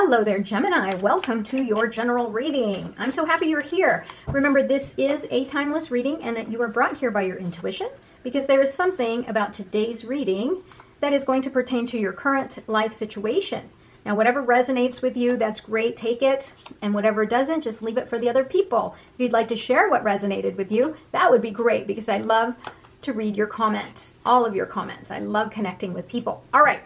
Hello there, Gemini. Welcome to your general reading. I'm so happy you're here. Remember, this is a timeless reading and that you are brought here by your intuition because there is something about today's reading that is going to pertain to your current life situation. Now, whatever resonates with you, that's great. Take it. And whatever doesn't, just leave it for the other people. If you'd like to share what resonated with you, that would be great because I love to read your comments, all of your comments. I love connecting with people. All right.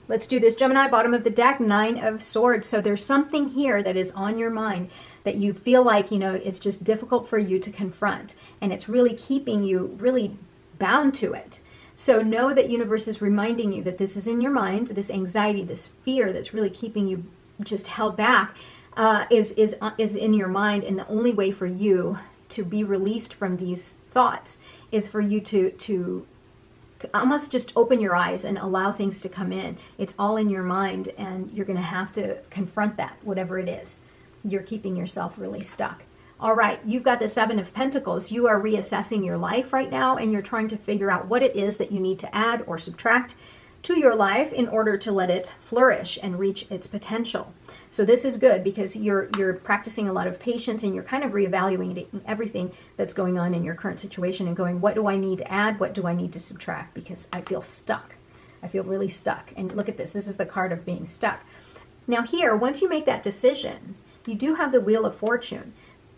Let's do this, Gemini. Bottom of the deck, 9 of Swords. So there's something here that is on your mind that you feel like, it's just difficult for you to confront. And it's really keeping you really bound to it. So know that universe is reminding you that this is in your mind, this anxiety, this fear that's really keeping you just held back is in your mind. And the only way for you to be released from these thoughts is for you to almost just open your eyes and allow things to come in. It's all in your mind, and you're going to have to confront that, whatever it is. You're keeping yourself really stuck. All right, you've got the 7 of Pentacles. You are reassessing your life right now, and you're trying to figure out what it is that you need to add or subtract to your life in order to let it flourish and reach its potential. So this is good because you're practicing a lot of patience, and you're kind of reevaluating everything that's going on in your current situation and going, what do I need to add? What do I need to subtract? Because I feel stuck. I feel really stuck. And look at this. This is the card of being stuck. Now here, once you make that decision, you do have the Wheel of Fortune.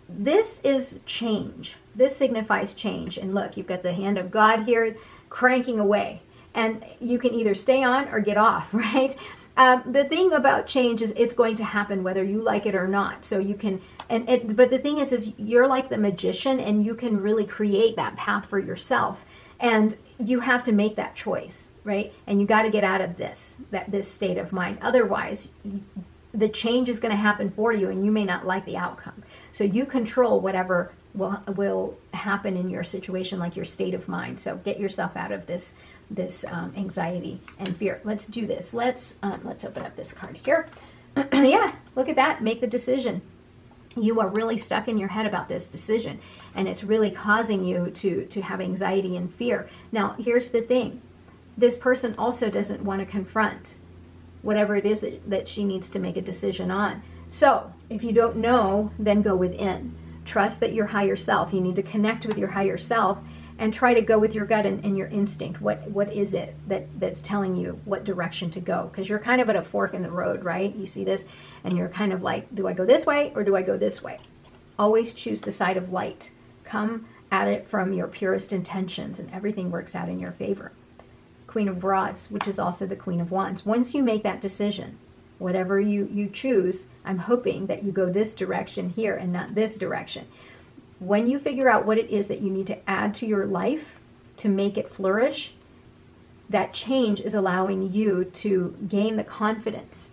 This is change. This signifies change. And look, you've got the hand of God here cranking away. And you can either stay on or get off, right? The thing about change is it's going to happen whether you like it or not. So you can, but the thing is you're like the magician, and you can really create that path for yourself. And you have to make that choice, right? And you got to get out of this state of mind. Otherwise, the change is going to happen for you, and you may not like the outcome. So you control whatever will happen in your situation, like your state of mind. So get yourself out of this anxiety and fear. Let's do this. Let's open up this card here. Yeah, look at that. Make the decision. You are really stuck in your head about this decision, and it's really causing you to have anxiety and fear. Now, here's the thing. This person also doesn't want to confront whatever it is that she needs to make a decision on. So if you don't know, then go within. Trust that your higher self, you need to connect with your higher self and try to go with your gut and your instinct. What is it that's telling you what direction to go? Because you're kind of at a fork in the road, right? You see this, and you're kind of like, do I go this way or do I go this way? Always choose the side of light. Come at it from your purest intentions, and everything works out in your favor. Queen of Rods, which is also the Queen of Wands. Once you make that decision, whatever you choose, I'm hoping that you go this direction here and not this direction. When you figure out what it is that you need to add to your life to make it flourish, that change is allowing you to gain the confidence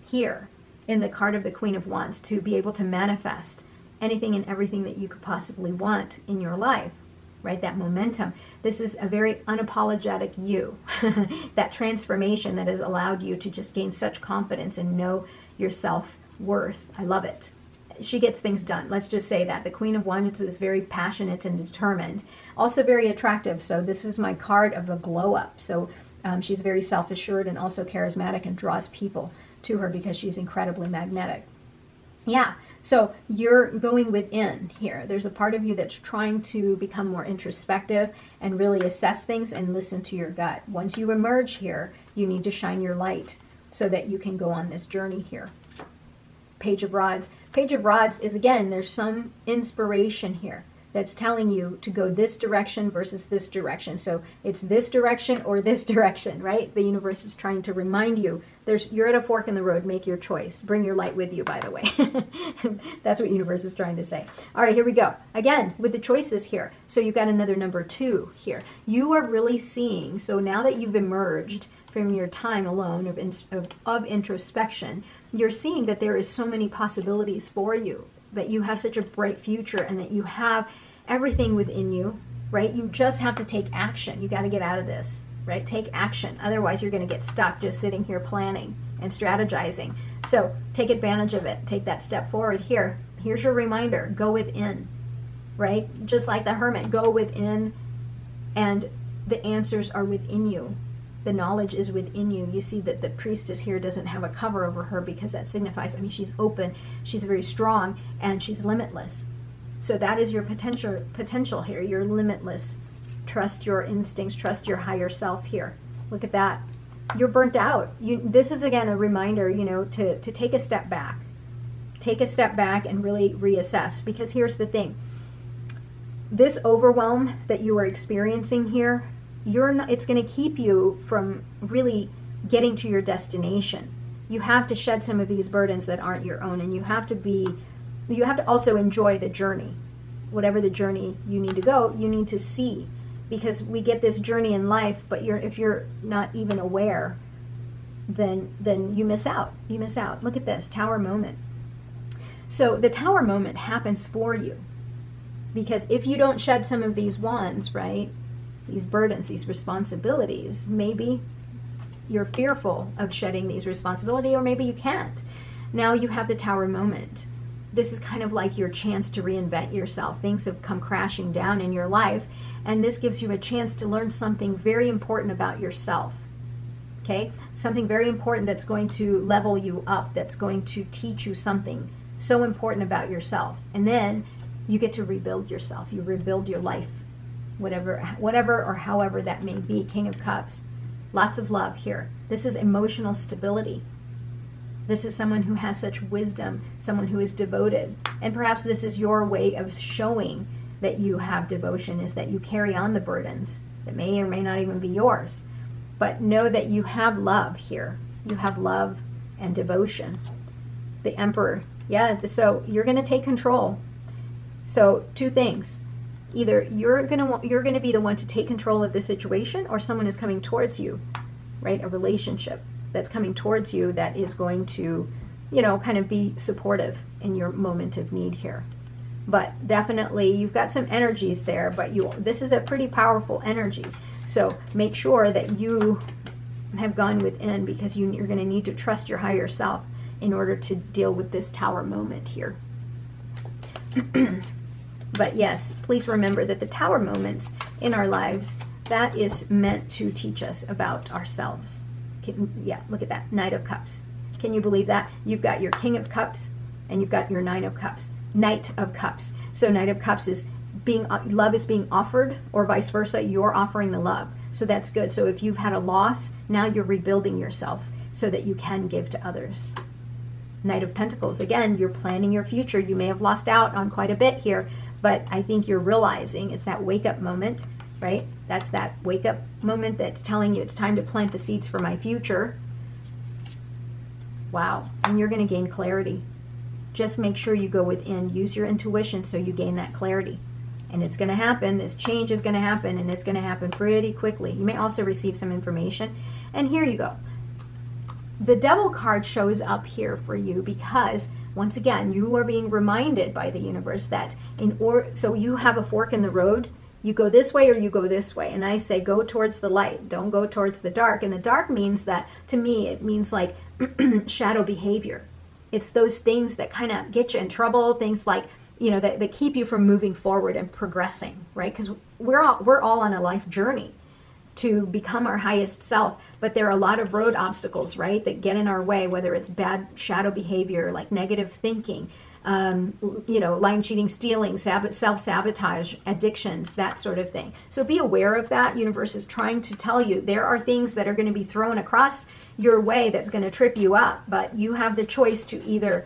here in the card of the Queen of Wands to be able to manifest anything and everything that you could possibly want in your life, right? That momentum. This is a very unapologetic you. That transformation that has allowed you to just gain such confidence and know your self-worth. I love it. She gets things done. Let's just say that. The Queen of Wands is very passionate and determined. Also very attractive. So this is my card of a glow up. So she's very self-assured and also charismatic and draws people to her because she's incredibly magnetic. Yeah. So you're going within here. There's a part of you that's trying to become more introspective and really assess things and listen to your gut. Once you emerge here, you need to shine your light so that you can go on this journey here. Page of Rods. Page of Rods is, again, there's some inspiration here that's telling you to go this direction versus this direction. So it's this direction or this direction, right? The universe is trying to remind you you're at a fork in the road. Make your choice. Bring your light with you, by the way. That's what universe is trying to say. All right, here we go. Again, with the choices here. So you've got another number 2 here. You are really seeing, so now that you've emerged from your time alone of introspection, you're seeing that there is so many possibilities for you, that you have such a bright future, and that you have everything within you, right? You just have to take action. You got to get out of this, right? Take action. Otherwise, you're going to get stuck just sitting here planning and strategizing. So take advantage of it. Take that step forward here. Here's your reminder. Go within, right? Just like the Hermit, go within, and the answers are within you. The knowledge is within you. You see that the priestess here doesn't have a cover over her because that signifies, I mean, she's open, she's very strong, and she's limitless. So that is your potential here. You're limitless. Trust your instincts, trust your higher self here. Look at that. You're burnt out. This is, again, a reminder, to take a step back. Take a step back and really reassess. Because here's the thing. This overwhelm that you are experiencing here, it's going to keep you from really getting to your destination. You have to shed some of these burdens that aren't your own, and you have to also enjoy the journey. Whatever the journey you need to go, you need to see. Because we get this journey in life, but if you're not even aware, then you miss out. You miss out. Look at this, Tower moment. So the Tower moment happens for you. Because if you don't shed some of these wands, right, these burdens, these responsibilities, maybe you're fearful of shedding these responsibilities, or maybe you can't. Now you have the Tower moment. This is kind of like your chance to reinvent yourself. Things have come crashing down in your life, and this gives you a chance to learn something very important about yourself. Okay? Something very important that's going to level you up, that's going to teach you something so important about yourself. And then you get to rebuild yourself. You rebuild your life, whatever or however that may be. King of Cups. Lots of love here. This is emotional stability. This is someone who has such wisdom, someone who is devoted. And perhaps this is your way of showing that you have devotion, is that you carry on the burdens that may or may not even be yours. But know that you have love here. You have love and devotion. The Emperor. Yeah, so you're going to take control. So two things. Either you're going to be the one to take control of the situation, or someone is coming towards you, right? A relationship that's coming towards you that is going to, kind of be supportive in your moment of need here. But definitely you've got some energies there, but this is a pretty powerful energy. So make sure that you have gone within, because you're going to need to trust your higher self in order to deal with this Tower moment here. But yes, please remember that the Tower moments in our lives, that is meant to teach us about ourselves. Yeah, look at that, Knight of Cups. Can you believe that? You've got your King of Cups and you've got your Knight of Cups. Knight of Cups. So Knight of Cups is love is being offered, or vice versa, you're offering the love. So that's good. So if you've had a loss, now you're rebuilding yourself so that you can give to others. Knight of Pentacles, again, you're planning your future. You may have lost out on quite a bit here, but I think you're realizing it's that wake-up moment, right? That's that wake-up moment that's telling you it's time to plant the seeds for my future. Wow. And you're going to gain clarity. Just make sure you go within. Use your intuition so you gain that clarity. And it's going to happen. This change is going to happen, and it's going to happen pretty quickly. You may also receive some information. And here you go. The Devil card shows up here for you because, once again, you are being reminded by the universe that so you have a fork in the road. You go this way or you go this way. And I say go towards the light. Don't go towards the dark. And the dark means that, to me, it means like shadow behavior. It's those things that kind of get you in trouble, things like, that keep you from moving forward and progressing, right? Because we're all on a life journey to become our highest self, but there are a lot of road obstacles, right, that get in our way, whether it's bad shadow behavior, like negative thinking, lying, cheating, stealing, self-sabotage, addictions, that sort of thing. So be aware of that. Universe is trying to tell you there are things that are going to be thrown across your way that's going to trip you up, but you have the choice to either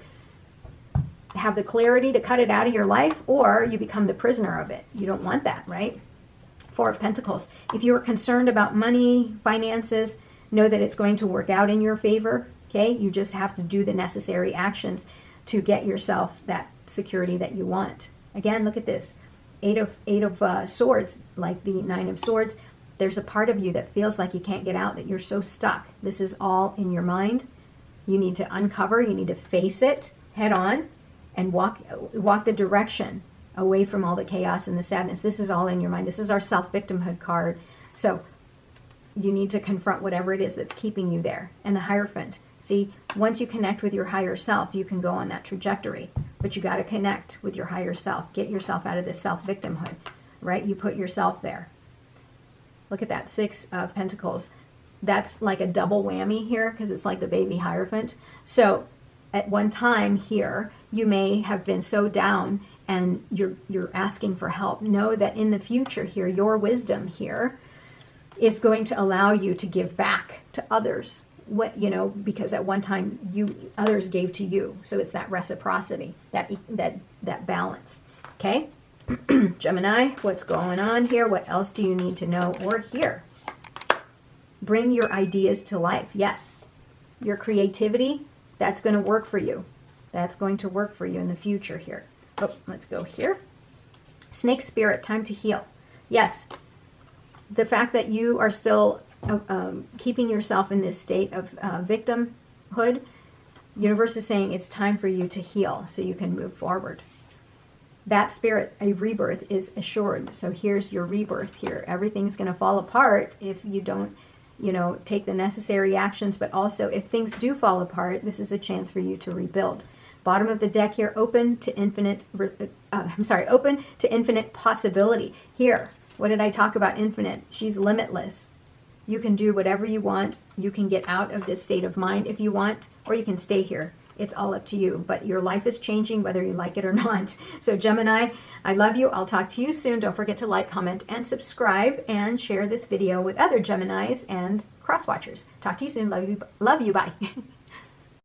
have the clarity to cut it out of your life, or you become the prisoner of it. You don't want that, right? Four of Pentacles. If you are concerned about money, finances, know that it's going to work out in your favor, okay? You just have to do the necessary actions to get yourself that security that you want. Again, look at this. Eight of Swords, like the Nine of Swords. There's a part of you that feels like you can't get out, that you're so stuck. This is all in your mind. You need to uncover, you need to face it head on and walk the direction away from all the chaos and the sadness. This is all in your mind. This is our self-victimhood card. So you need to confront whatever it is that's keeping you there. And the Hierophant. See, once you connect with your higher self, you can go on that trajectory. But you got to connect with your higher self. Get yourself out of this self-victimhood, right? You put yourself there. Look at that, Six of Pentacles. That's like a double whammy here because it's like the baby Hierophant. So at one time here, you may have been so down and you're asking for help. Know that in the future here, your wisdom here is going to allow you to give back to others. What, you know, because at one time others gave to you. So it's that reciprocity, that balance. Okay? Gemini, what's going on here? What else do you need to know or hear? Bring your ideas to life. Yes. Your creativity, that's going to work for you. That's going to work for you in the future here. Oh, let's go here. Snake spirit, time to heal. Yes. The fact that you are still keeping yourself in this state of victimhood, universe is saying it's time for you to heal so you can move forward. That spirit, a rebirth, is assured. So here's your rebirth here. Everything's going to fall apart if you don't, you know, take the necessary actions. But also, if things do fall apart, this is a chance for you to rebuild. Bottom of the deck here, open to infinite. Open to infinite possibility. Here, what did I talk about? Infinite. She's limitless. You can do whatever you want. You can get out of this state of mind if you want, or you can stay here. It's all up to you, but your life is changing whether you like it or not. So Gemini, I love you. I'll talk to you soon. Don't forget to like, comment, and subscribe, and share this video with other Geminis and cross watchers. Talk to you soon. Love you. Bye.